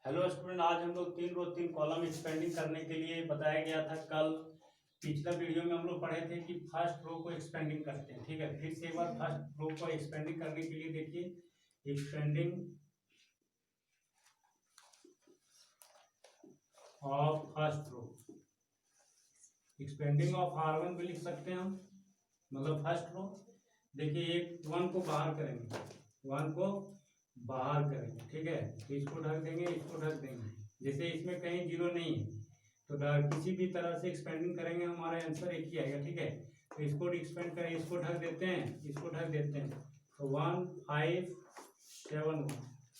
Hello student, आज हम लोग 3 रो 3 कॉलम एक्सपेंडिंग करने के लिए बताया गया था। कल पिछला वीडियो में हम लोग पढ़े थे कि फर्स्ट रो को एक्सपेंडिंग करते हैं। ठीक है, फिर से एक बार फर्स्ट रो को एक्सपेंडिंग करने के लिए देखिए, expanding of first row, expanding of R1 भी लिख सकते हैं हम, मतलब फर्स्ट रो। देखिए, एक 1 को बाहर करेंगे, 1 को बाहर करेंगे। ठीक है, तो इसको ढक देंगे, इसको ढक देंगे। जैसे इसमें कहीं जीरो नहीं है तो किसी भी तरह से एक्सपेंडिंग करेंगे हमारा आंसर एक ही आएगा। ठीक है, तो इसको एक्सपेंड करें, इसको ढक देते हैं, इसको ढक देते हैं, तो 1 5 7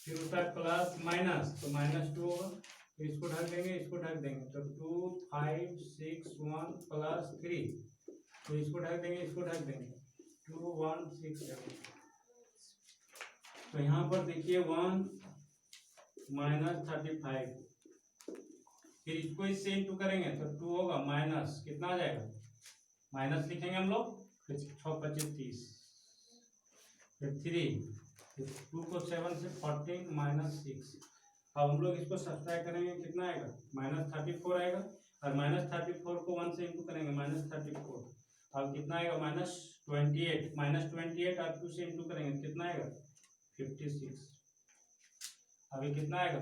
फिर होता है प्लस माइनस, तो -2 होगा। तो इसको ढक देंगे, इसको ढक देंगे, तो 2 5 6 1 प्लस 3, तो इसको ढक देंगे, इसको ढक देंगे, 2 1 6 7। तो यहाँ पर देखिए 1 -35, फिर इसको इससे इंटू करेंगे तो 2 होगा, माइनस कितना आ जाएगा, माइनस लिखेंगे हम लोग, फिर 6 25 30, फिर 3, फिर 2 को 7 से 14 -6। अब हम लोग इसको सब्ट्रैक्ट करेंगे, कितना आएगा, -34 आएगा। और -34 को 1 से इंटू करेंगे, -34, अब कितना आएगा, -28 और 2 से इंटू करेंगे कितना आएगा, 56। अभी कितना आएगा,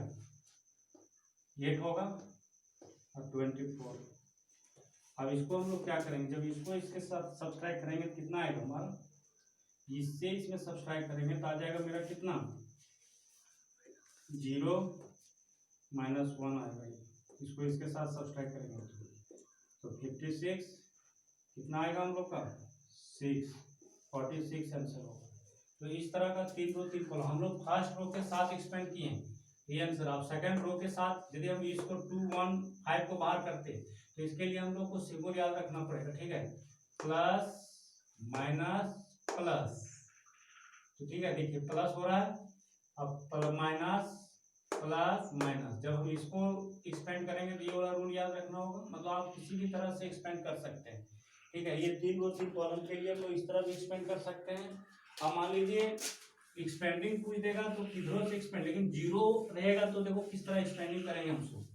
8 होगा और 24। अब इसको हम लोग क्या करेंगे, जब इसको इसके साथ सब्सट्रैक्ट करेंगे तो कितना आएगा हमारा, इससे इसमें सब्सट्रैक्ट करेंगे तो आ जाएगा मेरा कितना, 0 -1 आएगा। इसको इसके साथ सब्सट्रैक्ट करेंगे तो 56 कितना आएगा हम लोग का, 6 46 आंसर होगा। तो इस तरह का 3 रो 3 कॉलम हम लोग फर्स्ट रो के साथ एक्सपेंड किए हैं, ये आंसर। आप सेकंड रो के साथ यदि हम इसको 2 1 5 को बाहर करते तो इसके लिए हम लोग को सिंबल याद रखना पड़ेगा। ठीक है, प्लस माइनस प्लस, तो ठीक है, देखिए प्लस हो रहा है, अब माइनस प्लस माइनस। जब हम इसको एक्सपेंड करेंगे तो ये वाला रूल याद रखना होगा, मतलब आप किसी भी तरह से एक्सपेंड कर सकते हैं। ठीक है, ये 3 रो 3 कॉलम के लिए हम लोग इस तरह भी एक्सपेंड कर सकते हैं। अब मान लीजिए एक्सपेंडिंग पूछ देगा तो किधरों से एक्सपेंड, लेकिन जीरो रहेगा तो देखो किस तरह एक्सपेंडिंग करेंगे हमको,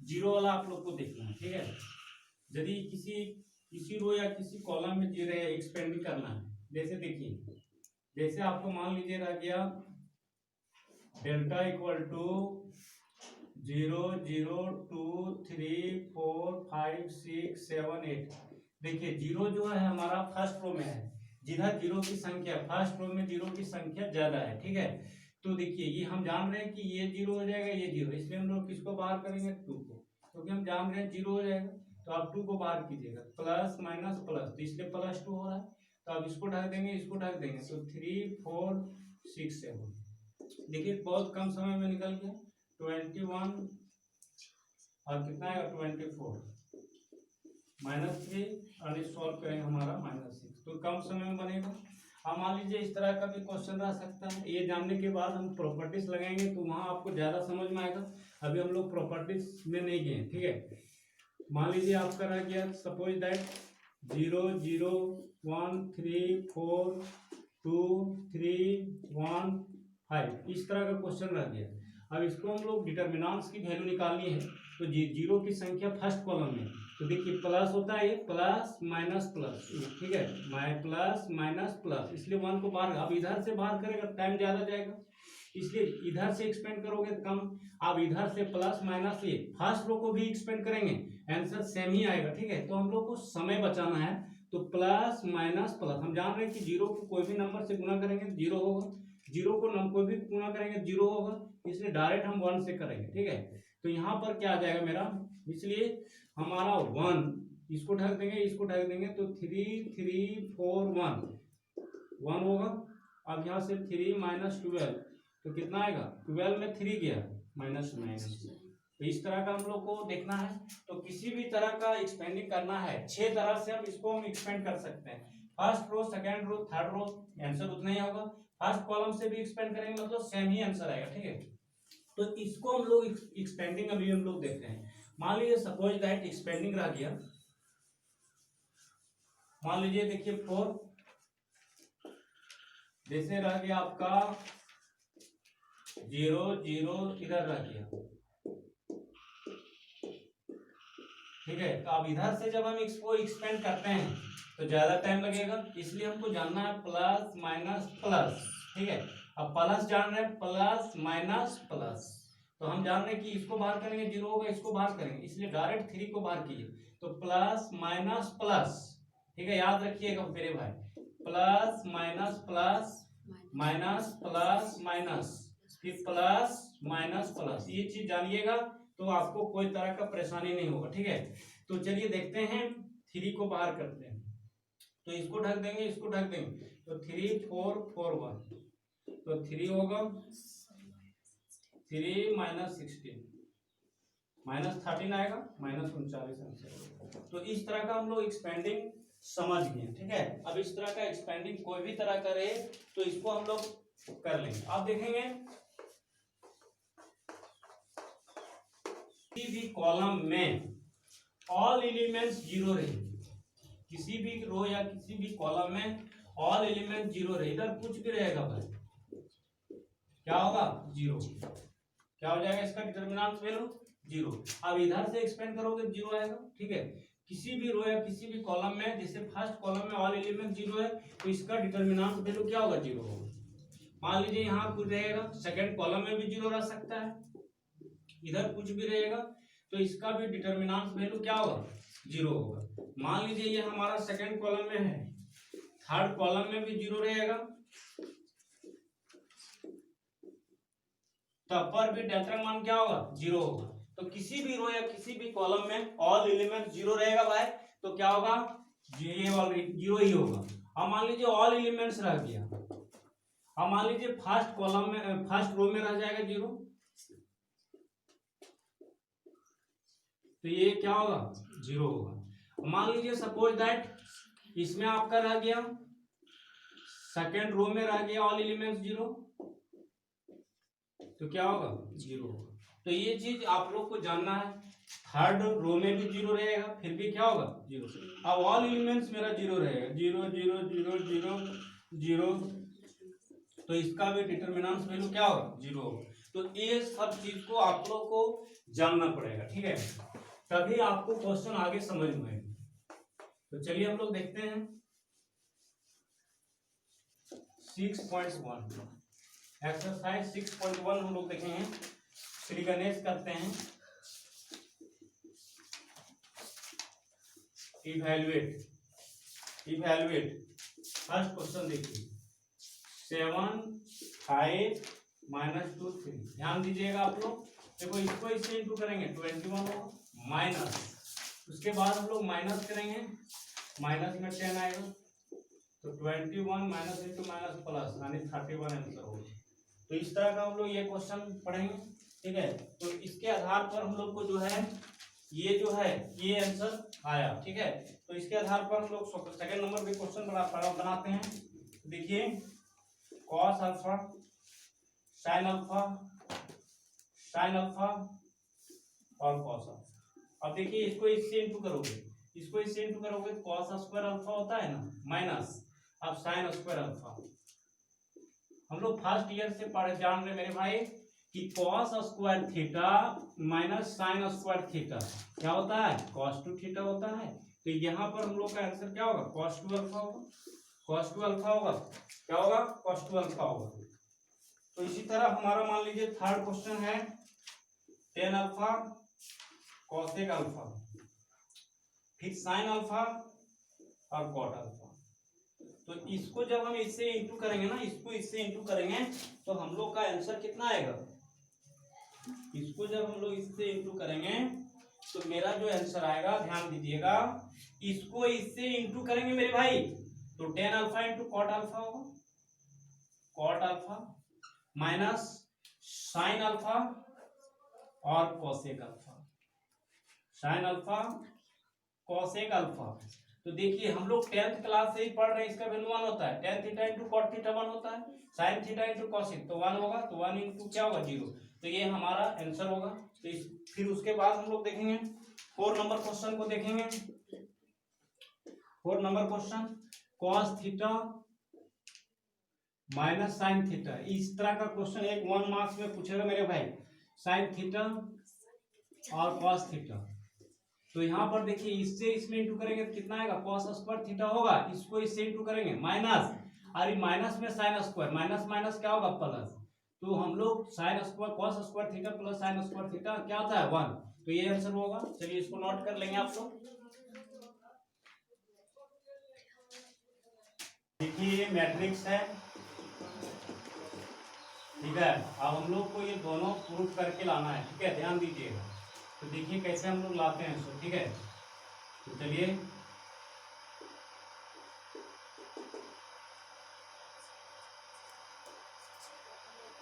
जीरो वाला आप लोग को देखना है। ठीक है, यदि किसी रो या किसी कॉलम में जीरो एक्सपेंडिंग करना है, जैसे देखिए, जैसे आपको मान लीजिए रह गया डेल्टा इक्वल टू 0 0 2 3 4 5 6 7 8। देखिए जीरो जो है हमारा फर्स्ट रो में है, जिधर जीरो की संख्या, फर्स्ट रो में जीरो की संख्या ज्यादा है। ठीक है, तो देखिए ये हम जान रहे हैं कि ये जीरो हो जाएगा, ये जीरो, इसलिए हम लोग किसको बाहर करेंगे, 2 को, क्योंकि हम जान रहे हैं जीरो हो जाएगा। तो आप 2 को बाहर कीजिएगा, प्लस माइनस प्लस, तो इसलिए +2 हो रहा है। तो अब इसको ढक देंगे, इसको ढक देंगे, तो 3 4 6 7। देखिए बहुत कम समय में निकल गया, 21 और कितना आएगा, 24 -3 और इस सॉल्व करेंगे हमारा -6, तो कम समय में बनेगा। अब मान लीजिए इस तरह का भी क्वेश्चन रह सकता है। ये जानने के बाद हम प्रॉपर्टीज लगाएंगे तो वहां आपको ज्यादा समझ में आएगा। अभी हम लोग प्रॉपर्टीज में नहीं गए। ठीक है, मान लीजिए आपका रह गया, सपोज दैट 0 0 1 3 4 2 3 1 5, इस तरह का क्वेश्चन रह गया। अब इसको हम लोग डिटर्मिनेंट्स की वैल्यू निकालनी है, तो जीरो की संख्या फर्स्ट कॉलम में, तो देखिए प्लस होता है, ये प्लस माइनस प्लस। ठीक है, प्लस माइनस प्लस, इसलिए 1 को बाहर, अब इधर से बाहर करेगा टाइम ज्यादा जाएगा, इसलिए इधर से एक्सपेंड करोगे तो कम। अब इधर से प्लस माइनस, ये फर्स्ट रो को भी एक्सपेंड करेंगे, आंसर सेम ही आएगा। ठीक है, तो हम लोग को समय बचाना है, तो प्लस माइनस प्लस, हम जान रहे हैं कि जीरो को कोई भी नंबर से गुना करेंगे जीरो होगा, जीरो को कोई भी गुना करेंगे जीरो होगा, इसलिए डायरेक्ट हम 1 से करेंगे। ठीक है, तो यहाँ पर क्या आ जाएगा मेरा, इसलिए हमारा 1, इसको ढक देंगे, इसको ढक देंगे, तो 3 3 4 1 होगा। अब यहाँ से 3 -12, तो कितना आएगा, 12 में 3 गया, -9। तो इस तरह का हम लोग को देखना है। तो किसी भी तरह का एक्सपेंडिंग करना है, 6 तरह से हम इसको एक्सपेंड कर सकते हैं। First row, second row, third row, answer उतना ही होगा। फर्स्ट कॉलम से भी एक्सपेंड करेंगे मतलब सेम ही आंसर आएगा। ठीक है, तो इसको हम लोग एक्सपेंडिंग अभी हम लोग देखते हैं। मान लीजिए सपोज दैट एक्सपेंडिंग रह गया, मान लीजिए देखिए 4, जैसे रह गया आपका 0 0, इधर रह गया ठीक है। तो अब इधर से जब हम इसको एक्सपेंड करते हैं तो ज्यादा टाइम लगेगा, इसलिए हमको जानना है प्लस माइनस प्लस। ठीक है, अब प्लस जान रहे हैं, प्लस माइनस प्लस, तो हम जान रहे हैं कि इसको बाहर करेंगे जीरो होगा, इसको बाहर करेंगे, इसलिए डायरेक्ट 3 को बाहर कीजिए, तो प्लस माइनस प्लस। ठीक है, याद रखिएगा मेरे भाई, plus minus plus, minus plus minus, फिर प्लस माइनस प्लस, ये चीज जानिएगा तो आपको कोई तरह का परेशानी नहीं होगा। ठीक है, तो चलिए देखते हैं, 3 को बाहर करते हैं, तो इसको ढक देंगे, इसको ढक देंगे, तो 3 4 4 1, तो 3 होगा 3 माइनस 16 माइनस 13 आएगा, माइनस 39 आंसर। तो इस तरह का हम लोग एक्सपेंडिंग समझ गए। ठीक है, अब इस तरह का एक्सपेंडिंग कोई भी तरह का रहे तो इसको हम लोग कर लेंगे। आप देखेंगे किसी भी कॉलम में ऑल एलिमेंट्स जीरो रहे, किसी भी रो या किसी भी कॉलम में ऑल एलिमेंट जीरो रहे, इधर कुछ भी रहेगा भाई क्या होगा, जीरो। क्या हो जाएगा इसका डिटरमिनेंट वैल्यू जीरो। अब इधर से एक्सपेंड करोगे जीरो आएगा। ठीक है, किसी भी रो या किसी भी कॉलम में, जैसे फर्स्ट कॉलम में ऑल एलिमेंट जीरो है तो इसका डिटरमिनेंट वैल्यू क्या होगा, जीरो होगा। मान लीजिए यहाँ कुछ रहेगा, सेकंड कॉलम में भी जीरो रह सकता है, इधर कुछ भी रहेगा तो इसका भी डिटरमिनेंट वैल्यू क्या होगा, जीरो होगा। मान लीजिए ये हमारा सेकंड कॉलम में है, थर्ड कॉलम में भी जीरो रहेगा, तब पर भी डेल्टा मान क्या होगा, जीरो होगा। तो किसी भी रो या किसी भी कॉलम में ऑल एलिमेंट जीरो रहेगा भाई, तो क्या होगा, ये जीरो ही होगा। अब मान लीजिए ऑल एलिमेंट्स रह गया, अब मान लीजिए फर्स्ट कॉलम में, फर्स्ट रो में रह जाएगा जीरो, तो ये क्या होगा, जीरो होगा। मान लीजिए सपोज दैट इसमें आपका रह गया, सेकेंड रो में रह गया ऑल एलिमेंट्स जीरो, तो क्या होगा, जीरो होगा। तो ये चीज आप लोग को जानना है, थर्ड रो में भी जीरो रहेगा फिर भी क्या होगा, जीरो। अब ऑल एलिमेंट्स मेरा जीरो रहेगा, zero zero zero zero zero, तो इसका भी डिटरमिनेंट वैल्यू क्या होगा, जीरो होगा। तो ये सब चीज को आप लोग को जानना पड़ेगा। ठीक है, तभी आपको क्वेश्चन आगे समझ में आएगा। तो चलिए हम लोग देखते हैं 6.1 एक्सरसाइज 6.1 हम लोग देखेंगे। श्री गणेश करते हैं, इवैल्यूएट फर्स्ट क्वेश्चन देखिए, 7 5 -2 3, ध्यान दीजिएगा आप लोग। देखो इसको इससे इंटू करेंगे 21 होगा, माइनस, उसके बाद हम लोग माइनस करेंगे, माइनस में 10 आएगा, तो 21 माइनस इंटू माइनस प्लस, यानी 31 आंसर होगा। तो इस तरह का हम लोग ये क्वेश्चन पढ़ेंगे। ठीक है, तो इसके आधार पर हम लोग को जो है ये जो है ये आंसर आया। ठीक है, तो इसके आधार पर हम लोग सेकंड नंबर पे क्वेश्चन बनाते हैं। देखिए cos alpha sine alpha, sine alpha और कॉस अल्फा। अब देखिए इसको इससे इंटू करोगे, इसको इससे इंटू करोगे, कॉस स्क्वायर अल्फा होता है ना, माइनस अब साइन स्क्वायर अल्फा। हम लोग फर्स्ट ईयर से पढ़े, जान रहे मेरे भाई कि cos square theta minus sine square theta क्या होता है, कॉस टू थीटा होता है। तो यहाँ पर हम लोग का आंसर क्या होगा, कॉस टू अल्फा होगा, कॉस टू अल्फा होगा, क्या होगा, कॉस टू अल्फा होगा। तो इसी तरह हमारा मान लीजिए थर्ड क्वेश्चन है 10 अल्फा कॉसेक अल्फा, फिर साइन अल्फा और कॉट अल्फा। तो इसको जब हम इससे इंटू करेंगे ना, इसको इससे इंटू करेंगे तो हम लोग का आंसर कितना आएगा, इसको जब हम लोग इससे इंटू करेंगे तो मेरा जो आंसर आएगा, ध्यान दीजिएगा, इसको इससे इंटू करेंगे मेरे भाई तो 10 अल्फा इंटू कॉट अल्फा होगा, cot alpha minus sine alpha और cosec alpha, sine alpha cosec alpha. तो देखिए हम लोग 10th क्लास से ही पढ़ रहे हैं, इसका वैल्यू 1 होता है, tan theta into cot theta 1 होता है, साइन थीटा इंटू कोसेक तो 1 होगा, तो 1 इंटू क्या होगा, 0। तो ये हमारा आंसर होगा। तो फिर उसके बाद हम लोग देखेंगे 4 नंबर क्वेश्चन को देखेंगे। 4 number question, cos theta minus sine theta, इस तरह का क्वेश्चन एक 1 मार्क्स में पूछेगा मेरे भाई, साइन थीटा और कॉस थीटा। तो यहाँ पर देखिए इससे इसमें इंटू करेंगे तो कितना आएगा, कॉस स्क्वायर थीटा होगा, इसको इससे इंटू करेंगे माइनस, और माइनस में साइन स्क्वायर, माइनस माइनस क्या होगा प्लस, तो हम लोग sine square cos square theta plus sine square theta क्या होता है 1, तो ये आंसर होगा। चलिए इसको नोट कर लेंगे आप लोग। देखिए ये मैट्रिक्स है, ठीक है। अब हम लोग को ये दोनों प्रूफ करके लाना है, ठीक है, ध्यान दीजिएगा। तो देखिए कैसे हम लोग लाते हैं इसको, ठीक है। तो चलिए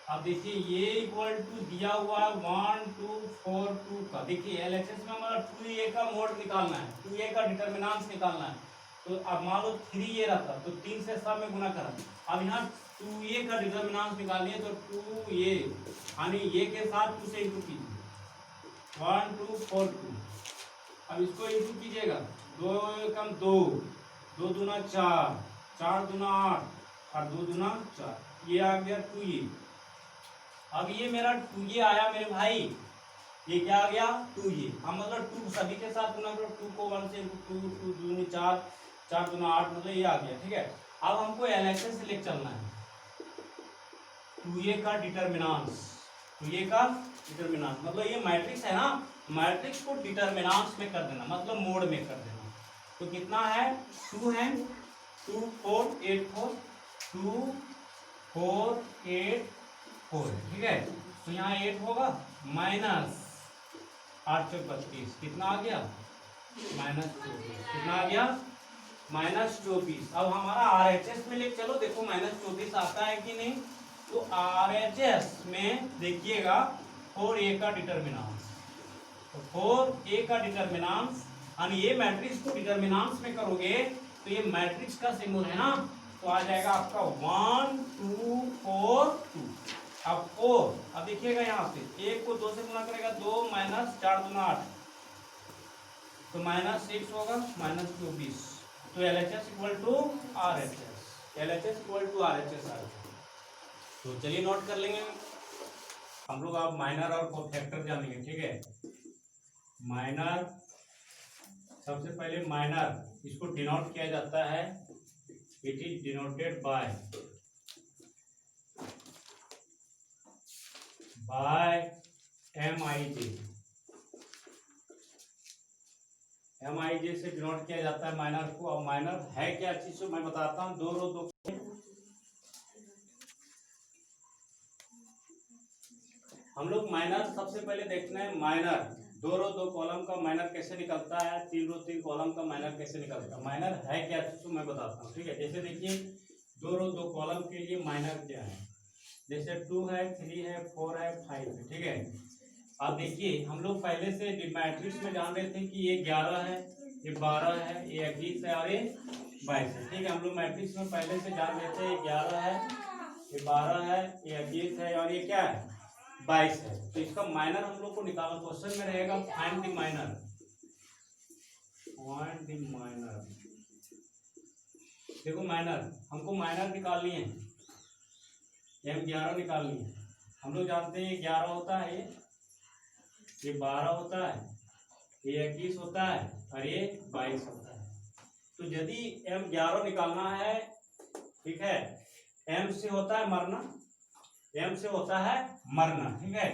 अब देखिए ये इक्वल टू दिया हुआ है 1 2 4 2 का, देखिए एलएचएस में हमारा 2a का मोड निकालना है, 2a का डिटर्मिनेंट निकालना है। तो अब मान लो 3a रहता तो 3 से सब में गुना करा, अब यहाँ 2a का डिटर्मिनेंट निकालिए तो 2a यानी a के साथ 2 से इंटू कीजिए, 1 2 4 2। अब इसको इंटू कीजिएगा, 2 कम 2, 2 दूना 4, 4 दूना 8 और 2 दूना 4, ये आ गया 2a। अब ये मेरा 2a आया मेरे भाई, ये क्या आ गया 2a। हम मतलब 2 सभी के साथ गुना करो, 2 को 1 से 2, 2 दूनी 4, 4 दूना 8, मतलब ये आ गया, ठीक है। अब हमको एलएचएस से लेके चलना है 2a का डिटर्मिनेंट, 2a का डिटर्मिनेंट मतलब ये मैट्रिक्स है ना, मैट्रिक्स को डिटर्मिनेंट्स में कर देना, मतलब मोड में कर देना। तो कितना है 2 है, 2 4 8 4, 2 4 8 4, ठीक है। तो यहाँ 8 होगा माइनस 8 से 32, कितना आ गया -24, कितना आ गया -24। अब हमारा आरएचएस में लेके चलो, देखो -24 आता है कि नहीं। तो आरएचएस में देखिएगा 4a का डिटर्मिनेंट, तो 4a का डिटर्मिनेंट यानी ये मैट्रिक्स को डिटर्मिनेंट्स में करोगे तो ये मैट्रिक्स का सिंबल है ना, तो आ जाएगा आपका 1 2 4 2। अब 4, अब देखिएगा यहाँ से 1 को 2 से गुना करेगा 2 माइनस 4 दूना 8, तो -6 होगा -24। तो LHS equal to RHS, LHS equal to RHS आ गया। तो चलिए नोट कर लेंगे हम लोग। आप माइनर और कोफैक्टर जानेंगे, ठीक है। माइनर, सबसे पहले माइनर इसको डिनोट किया जाता है, it is denoted by MIJ, MIJ से डिनोट किया जाता है माइनर को। अब माइनर है क्या चीज तो मैं बताता हूँ, 2 रो 2। हम लोग माइनर सबसे पहले देखना है, माइनर 2 रो 2 कॉलम का माइनर कैसे निकलता है, 3 रो 3 कॉलम का माइनर कैसे निकलता है। माइनर है क्या चीज तो मैं बताता हूँ, ठीक है। जैसे देखिए 2 रो 2 कॉलम के लिए माइनर क्या है, जैसे 2 है 3 है 4 है 5 है, ठीक है। अब देखिए हम लोग पहले से मैट्रिक्स में जान रहे थे कि ये 11 है, ये 12 है, ये 21 है और ये 22 है, ठीक है। हम लोग मैट्रिक्स में पहले से जान रहे थे 11 है, ये 12 है, ये 21 है और ये क्या है 22 है। तो इसका माइनर हम लोग को निकालना, क्वेश्चन में रहेगा find the minor, find the minor. देखो माइनर, हमको माइनर निकालनी है, M11 निकालनी है। हम लोग जानते हैं ये 11 होता है, ये 12 होता है, ये 21 होता है और ये 22 होता है। तो यदि M11 निकालना है, ठीक है, M से होता है मरना, M से होता है मरना, ठीक है।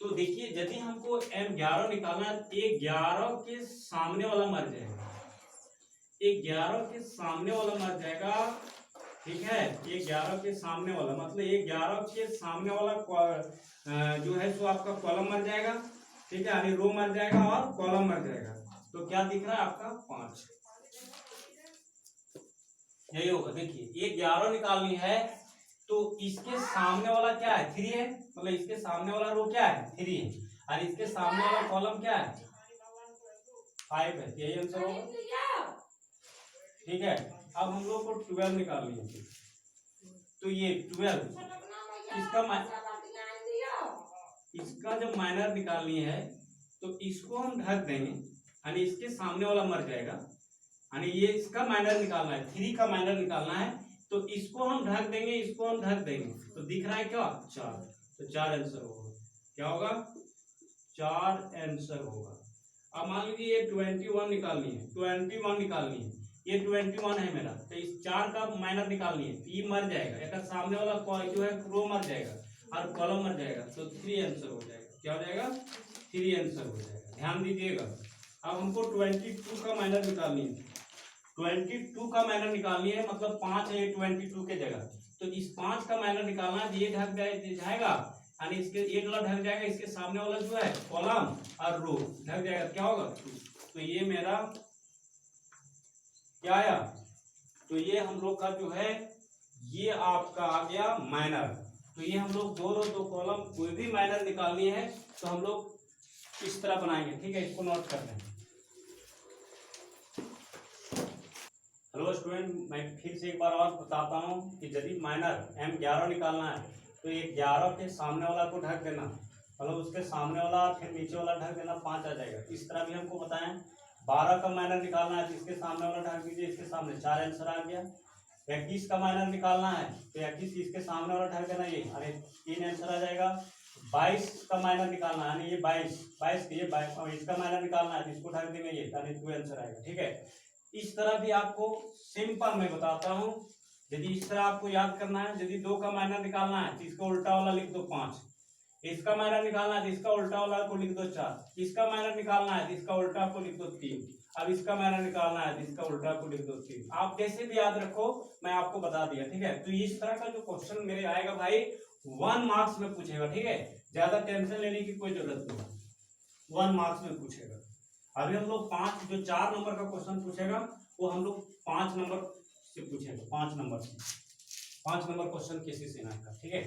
तो देखिए यदि हमको M11 निकालना है, 11 के सामने वाला मर जाएगा, 11 के सामने वाला मर जाएगा, ठीक है। ये 11 के सामने वाला मतलब ये 11 के सामने वाला जो है सो आपका कॉलम मर जाएगा, ठीक है, यानी रो मर जाएगा और कॉलम मर जाएगा। तो क्या दिख रहा है आपका 5, यही होगा। देखिए ये 11 निकालनी है तो इसके सामने वाला क्या है 3 है, मतलब इसके सामने वाला रो क्या है 3 है और इसके सामने वाला कॉलम क्या है 5 है, यही आंसर होगा, ठीक है। अब हम लोग को 12 निकालनी है, तो ये 12 इसका जब माइनर निकालनी है तो इसको हम ढक देंगे, यानी इसके सामने वाला मर जाएगा, यानी ये इसका माइनर निकालना है, 3 का माइनर निकालना है, तो इसको हम ढक देंगे, इसको हम ढक देंगे, तो दिख रहा है क्या 4, तो 4 आंसर होगा, क्या होगा 4 आंसर होगा। अब मान लीजिए ये 21 निकालनी है, 21 निकालनी है, ये 21 है मेरा, तो इस 4 का माइनर निकालनी है, ये मर जाएगा, एक सामने वाला जो है रो मर जाएगा और कॉलम मर जाएगा, तो 3 आंसर हो जाएगा। क्या हो जाएगा? 3 आंसर हो जाएगा। ध्यान दीजिएगा। अब हमको 22 का माइनर निकालनी है, 22 का माइनर निकालनी है, मतलब 5 है 22 के जगह, तो इस 5 का माइनर निकालना है, ये ढक जाएगा यानी इसके ये वाला ढक जाएगा, इसके सामने वाला जो है कॉलम और रो ढक जाएगा, क्या होगा? तो ये मेरा क्या आया? तो ये हम लोग का जो है ये आपका आ गया माइनर। तो ये हम लोग 2 रो 2 कॉलम कोई भी माइनर निकालनी है तो हम लोग इस तरह बनाएंगे, ठीक है? इसको नोट कर लें। हेलो स्टूडेंट, मैं फिर से एक बार और बताता हूँ कि यदि माइनर M11 निकालना है तो ये 11 के सामने वाला को ढक देना, मतलब उसके सामने वाला फिर नीचे वाला ढक देना, 5 आ जाएगा। इस तरह भी हमको बताएं 12 का माइनर निकालना है तो इसके सामने वाला ढक दीजिए, इसके सामने 4 आंसर आ गया। 21 का माइनर निकालना है तो 21 इसके सामने वाला ढक देना, ये अरे 3 आंसर आ जाएगा। 22 का माइनर निकालना है यानी ये 22 ये 22 इसका माइनर निकालना है तो इसको ढक देंगे, ये यानी 2 आंसर आएगा, ठीक है? इस तरह भी आपको सिंपल मैं बताता हूँ, यदि इस तरह आपको याद करना है, यदि 2 का माइनर निकालना है तो इसका उल्टा वाला लिख दो 5, इसका माइनर निकालना है तो इसका उल्टा वाला को लिख दो 4, इसका माइनर निकालना है तो इसका उल्टा को लिख दो 3, अब इसका माइनर निकालना है तो इसका उल्टा को लिख दो 3। आप जैसे भी याद रखो, मैं आपको बता दिया, ठीक है? तो इस तरह का जो क्वेश्चन मेरे आएगा भाई 1 मार्क्स में पूछेगा, ठीक है? ज्यादा टेंशन लेने की कोई जरूरत नहीं, 1 मार्क्स में पूछेगा। अभी हम लोग 5 जो 4 नंबर का क्वेश्चन पूछेगा वो हम लोग 5 नंबर से पूछेगा, 5 नंबर से 5 नंबर क्वेश्चन कैसे से का, ठीक है?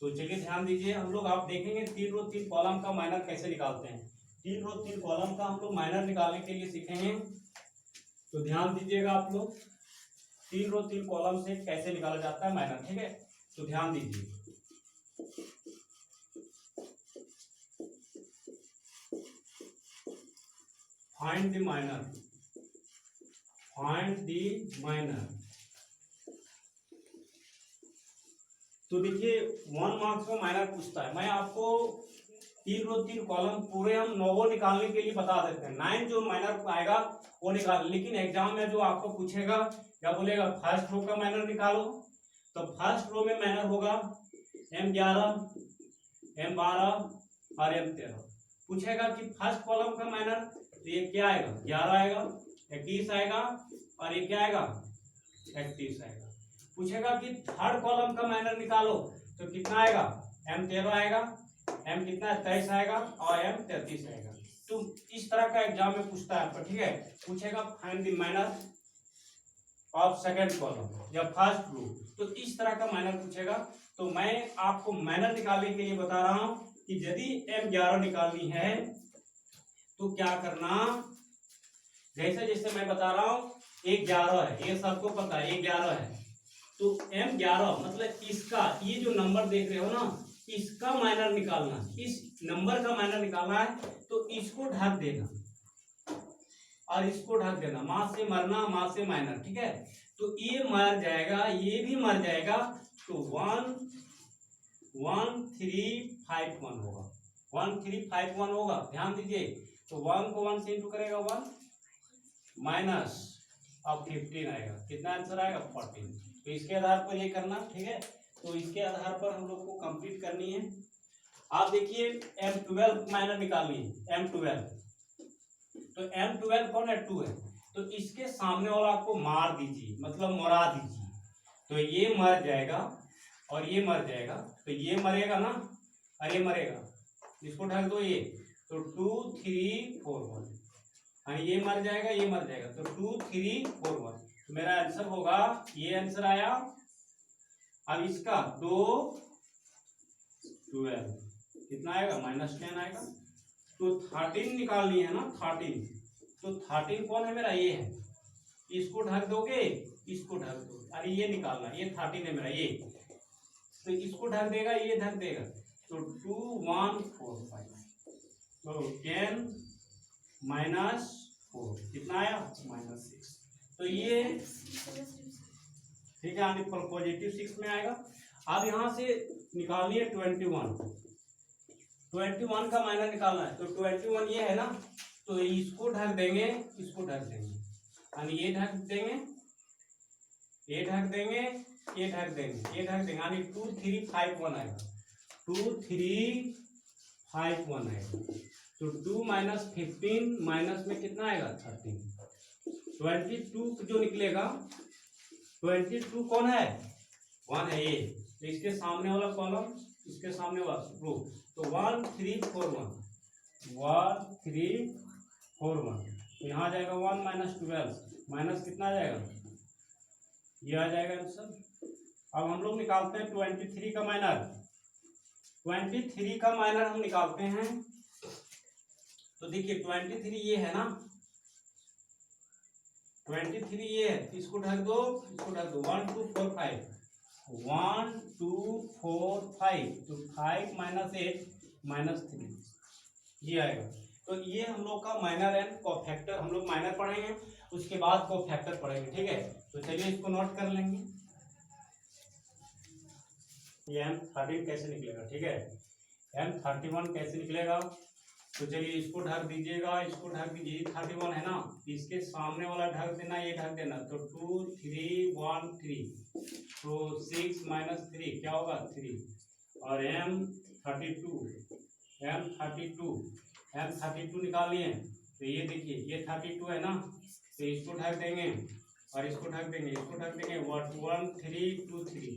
तो चलिए ध्यान दीजिए, हम लोग आप देखेंगे 3 रो 3 कॉलम का माइनर कैसे निकालते हैं। 3 रो 3 कॉलम का हम लोग माइनर निकालने के लिए सीखेंगे, तो ध्यान दीजिएगा आप लोग 3 रो 3 कॉलम से कैसे निकाला जाता है माइनर, ठीक है? तो ध्यान दीजिए। Find the minor, find the minor. तो देखिए 1 मार्क्स में माइनर पूछता है, मैं आपको 3 रो 3 कॉलम पूरे हम 9 निकालने के लिए बता देते हैं, 9 जो माइनर आएगा वो निकाल। लेकिन एग्जाम में जो आपको पूछेगा क्या बोलेगा, फर्स्ट रो का माइनर निकालो, तो फर्स्ट रो में माइनर होगा M11 M12 और M13। पूछेगा कि फर्स्ट कॉलम का माइनर, तो ये क्या आएगा 11 आएगा, 21 आएगा और ये क्या आएगा 31 आएगा। पूछेगा कि थर्ड कॉलम का माइनर निकालो, तो कितना आएगा M13 आएगा, M कितना है 23 आएगा और M 33 आएगा। तो इस तरह का एग्जाम में पूछता है आपको, ठीक है? पूछेगा find the minor of second column या फर्स्ट रो, तो इस तरह का माइनर पूछेगा। तो मैं आपको माइनर निकालने के लिए बता रहा हूं कि यदि M11 निकालनी है तो क्या करना, जैसे जैसे मैं बता रहा हूं, 11 है, ये सबको पता है 11 है, तो M11 मतलब इसका ये जो नंबर देख रहे हो ना, इसका माइनर निकालना, इस नंबर का माइनर निकालना है, तो इसको ढक देना और इसको ढक देना, माँ से मरना माँ से माइनर, ठीक है? तो ये मर जाएगा, ये भी मर जाएगा, तो 11351 होगा, 1351 होगा। ध्यान दीजिए, तो 1 को 1 से इंटू करेगा 1 माइनस अब 15 आएगा, कितना आंसर आएगा 14। तो इसके आधार पर ये करना, ठीक है? तो इसके आधार पर हम लोग को कंप्लीट करनी है। आप देखिए M12 माइनर निकालनी है, M12, तो M12 कौन है 2 है, तो इसके सामने वाला को मार दीजिए, मतलब मरा दीजिए, तो ये मर जाएगा और ये मर जाएगा, तो ये मरेगा ना और ये मरेगा, इसको ढक दो ये, तो 2 3 4 1 यानी ये मर जाएगा ये मर जाएगा, तो 2 3 4 1, तो मेरा आंसर होगा, ये आंसर आया। अब इसका 2 12 कितना आएगा -10 आएगा, तो 13 निकालनी है ना 13, तो 13 कौन है मेरा, ये है, इसको ढक दोगे इसको ढक दोगे, अरे ये निकालना, ये 13 है मेरा ये, तो इसको ढक देगा ये ढक देगा, तो 2 1 4 5, तो 10 -4 कितना आया -6, तो ये ठीक है, आने पर पॉजिटिव 6 में आएगा। अब यहाँ से निकालनी है 21 का माइनर निकालना है, तो 21 ये है ना, तो इसको ढक देंगे, इसको ढक देंगे, यानी ये ढक देंगे, ये ढक देंगे, ये ढक देंगे, ये ढक देंगे, यानी 2 3 5 1 आएगा, 2 3 5 1 आएगा। तो 2 माइनस 15 माइनस में कितना आएगा 13, 22 जो निकलेगा, 22 कौन है 1 है ये, तो इसके सामने वाला कॉलम, इसके सामने वाला रो, तो 1 3 4 1, 1 3 4 1, तो यहाँ आ जाएगा 1 माइनस 12 माइनस कितना आ जाएगा, ये आ जाएगा आंसर। अब हम लोग निकालते हैं 23 का माइनर, 23 का माइनर हम निकालते हैं। तो देखिए 23 ये है ना, 23 ये है, इसको ढक दो, इसको ढक दो, 1 2 4 5, 1 2 4 5, तो 5 माइनस 8 माइनस 3 ये आएगा। तो ये हम लोग का माइनर एंड कोफैक्टर हम लोग माइनर पढ़ेंगे, उसके बाद कोफैक्टर पढ़ेंगे, ठीक है। तो चलिए इसको नोट कर लेंगे, ये M13 कैसे निकलेगा, ठीक है, M31 कैसे निकलेगा। तो चलिए इसको ढक दीजिएगा, इसको ढक दीजिए, 31 है ना, इसके सामने वाला ढक देना, ये ढक देना, तो 2 3 1 3, तो 6 माइनस 3 क्या होगा 3, और M32 निकालिए, तो ये देखिए ये 32 है ना, तो इसको ढक देंगे और इसको ढक देंगे, इसको ढक देंगे, 1 3 2 3,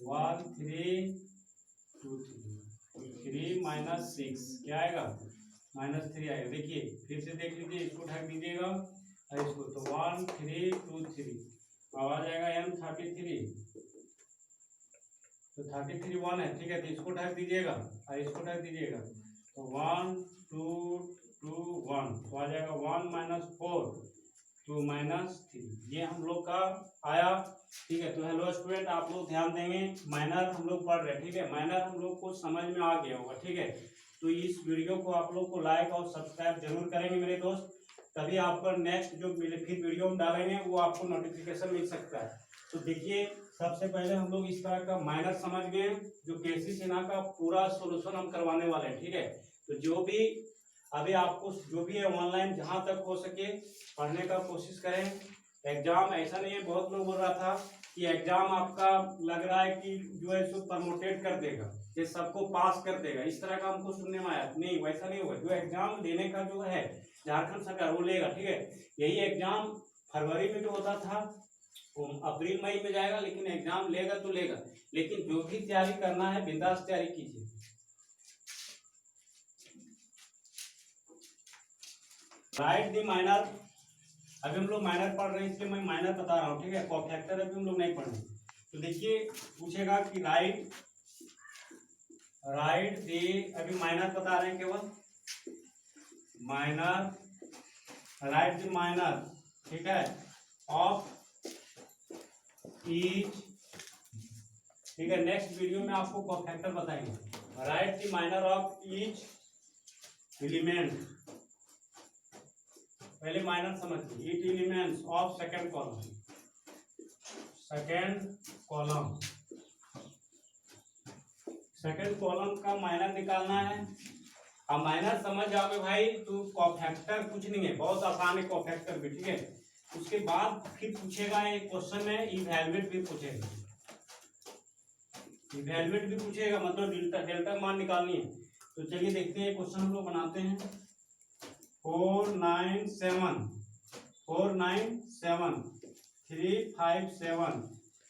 1 3 2 3 माइनस 6 क्या आएगा माइनस 3 आएगा। देखिए फिर से देख लीजिए, इसको ढक दीजिएगा और इसको, तो 1 3 2 3, अब आ जाएगा M33, तो 33 1 है, ठीक है, तो इसको ढक दीजिएगा और इसको ढक दीजिएगा, तो 1 2 2 1, तो आ जाएगा 1 माइनस 4 2 माइनस 3, ये हम लोग का आया, ठीक है। तो हेलो स्टूडेंट, आप लोग ध्यान देंगे, माइनर हम लोग पढ़ रहे हैं, ठीक है, माइनर हम लोग को समझ में आ गया होगा, ठीक है। तो इस वीडियो को आप लोग को लाइक और सब्सक्राइब जरूर करेंगे मेरे दोस्त, तभी आपको नेक्स्ट जो फिर वीडियो हम डालेंगे वो आपको नोटिफिकेशन मिल सकता है। तो देखिए सबसे पहले हम लोग इस तरह का माइनर समझ गए, जो केसी सिन्हा का पूरा सोल्यूशन हम करवाने वाले हैं, ठीक है। तो जो भी अभी आपको जो भी है ऑनलाइन जहाँ तक हो सके पढ़ने का कोशिश करें। एग्जाम ऐसा नहीं है, बहुत लोग बोल रहा था कि एग्जाम आपका लग रहा है कि जो है सो प्रमोटेड कर देगा, ये सबको पास कर देगा, इस तरह का हमको सुनने में आया, नहीं वैसा नहीं होगा। जो एग्जाम देने का जो है झारखंड सरकार वो लेगा, ठीक है। यही एग्जाम फरवरी में जो होता था वो अप्रैल मई में जाएगा, लेकिन एग्जाम लेगा तो लेगा, लेकिन जो भी तैयारी करना है बिंदास तैयारी कीजिए। राइट द माइनर, अभी हम लोग माइनर पढ़ रहे हैं इसलिए मैं माइनर बता रहा हूँ, ठीक है। कोफैक्टर अभी हम लोग नहीं पढ़ रहे। तो देखिए पूछेगा कि राइट द, अभी माइनर बता रहे हैं केवल माइनर, राइट द माइनर, ठीक है, ऑफ ईच, ठीक है। नेक्स्ट वीडियो में आपको कोफैक्टर बताएंगे। Right the minor of each element, पहले माइनर समझिए, each elements of second column, second column का माइनर निकालना है। अब माइनर समझ जाओगे भाई तो कोफैक्टर कुछ नहीं है, बहुत आसान है कोफैक्टर भी, ठीक है। उसके बाद फिर पूछेगा एक क्वेश्चन में इवैल्यूएट भी पूछेगा, इवैल्यूएट भी पूछेगा, मतलब डेल्टा मान निकालनी है। तो चलिए देखते हैं क्वेश्चन हम लोग बनाते हैं। 4 9 7 3 5 7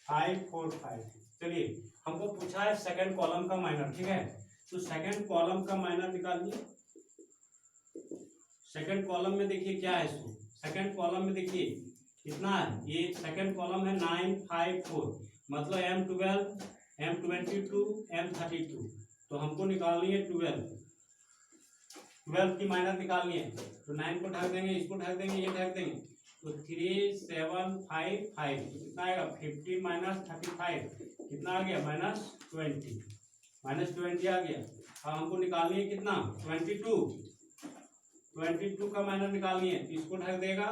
5 4 5, चलिए हमको पूछा है सेकंड कॉलम का माइनर, ठीक है। तो सेकंड कॉलम का माइनर निकालिए। सेकंड कॉलम में देखिए क्या है, इसको सेकंड कॉलम में देखिए कितना है, ये सेकंड कॉलम है 9 5 4, मतलब M12 M22 M32, तो हमको निकालनी है 12 की माइनर निकालनी है। तो 9 को ढक देंगे, इसको ढक देंगे, ये ढक देंगे, तो 3 7 5 5 कितना आएगा 50 माइनस 35 कितना आ गया -20 आ गया। अब हमको निकालनी है कितना 22 का माइनर निकालनी है, इसको ढक देगा,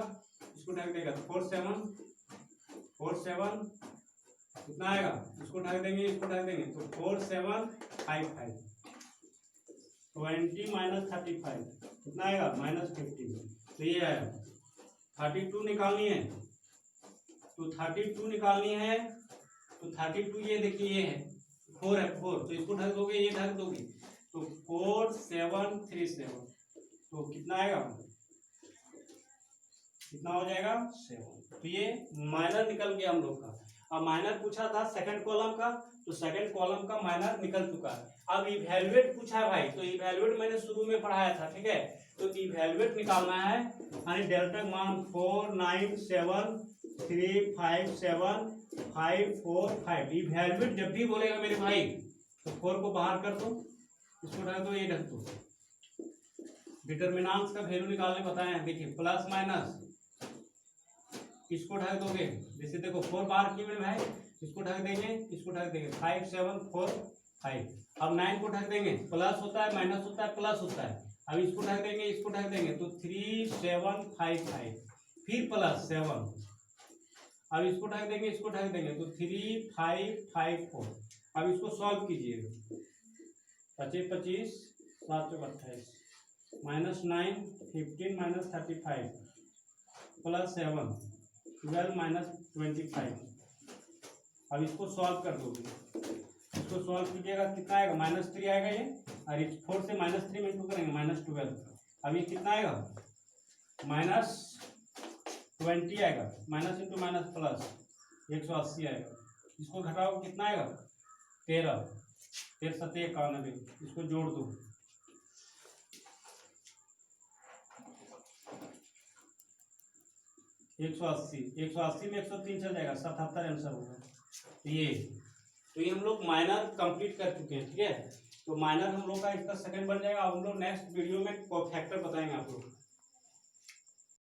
इसको ढक देगा, तो 4 7 कितना आएगा, इसको ढक देंगे, इसको ढक देंगे, तो 4 7 5 5 20 माइनस 35 कितना आएगा -15। तो ये आया 32 निकालनी है, तो 32 निकालनी है, तो 32 ये देखिए ये है 4 है 4, तो इसको ढक दोगे, ये ढक दोगे, तो 4 7 3 7, तो कितना आएगा, कितना हो जाएगा 7। तो ये माइनर निकल गया हम लोग का। अब माइनर पूछा था सेकंड कॉलम का, तो सेकंड कॉलम का माइनर निकल चुका है। अब इवैल्यूएट पूछा है भाई, तो इवैल्यूएट मैंने शुरू में पढ़ाया था, ठीक है। तो इवैल्यूएट निकालना है, यानी डेल्टा मान 4 9 7 3 5 7 5 4 5। इवैल्यूएट जब भी बोलेगा मेरे भाई तो 4 को बाहर कर दो, इसको ढक दो, ये ढक दो। डिटरमिनेंट्स का वैल्यू निकालने बताया है, देखिए प्लस माइनस, इसको ढक दोगे, जैसे देखो 4 बाहर किए मेरे भाई, इसको ढक देंगे, इसको ढक देंगे, 5 7 4 5। अब 9 को ढक देंगे, प्लस होता है माइनस होता है प्लस होता है, अब इसको ढक देंगे, इसको ढक देंगे, तो 3 7 5 5, फिर प्लस 7, अब इसको ढक देंगे, इसको ढक देंगे, तो 3 5 5 4। अब इसको सॉल्व कीजिए, 25 25 7 28, -9 15 -35 प्लस 7 12 -25। अब इसको सॉल्व कर दोगे, इसको सॉल्व कीजिएगा, कितना आएगा -3 आएगा ये, और इस 4 से -3 में इंटू करेंगे -12। अब ये कितना आएगा -20 आएगा, माइनस इंटू माइनस प्लस 180 आएगा। इसको घटाओ कितना आएगा 13 13 7 91, इसको जोड़ दो, एक सौ अस्सी में 103 चल जाएगा, 77 आंसर होगा। तो ये हम लोग माइनर कंप्लीट कर चुके हैं, ठीक है। तो माइनर हम लोग का इसका सेकंड बन जाएगा। अब हम लोग नेक्स्ट वीडियो में फैक्टर बताएंगे आप लोग।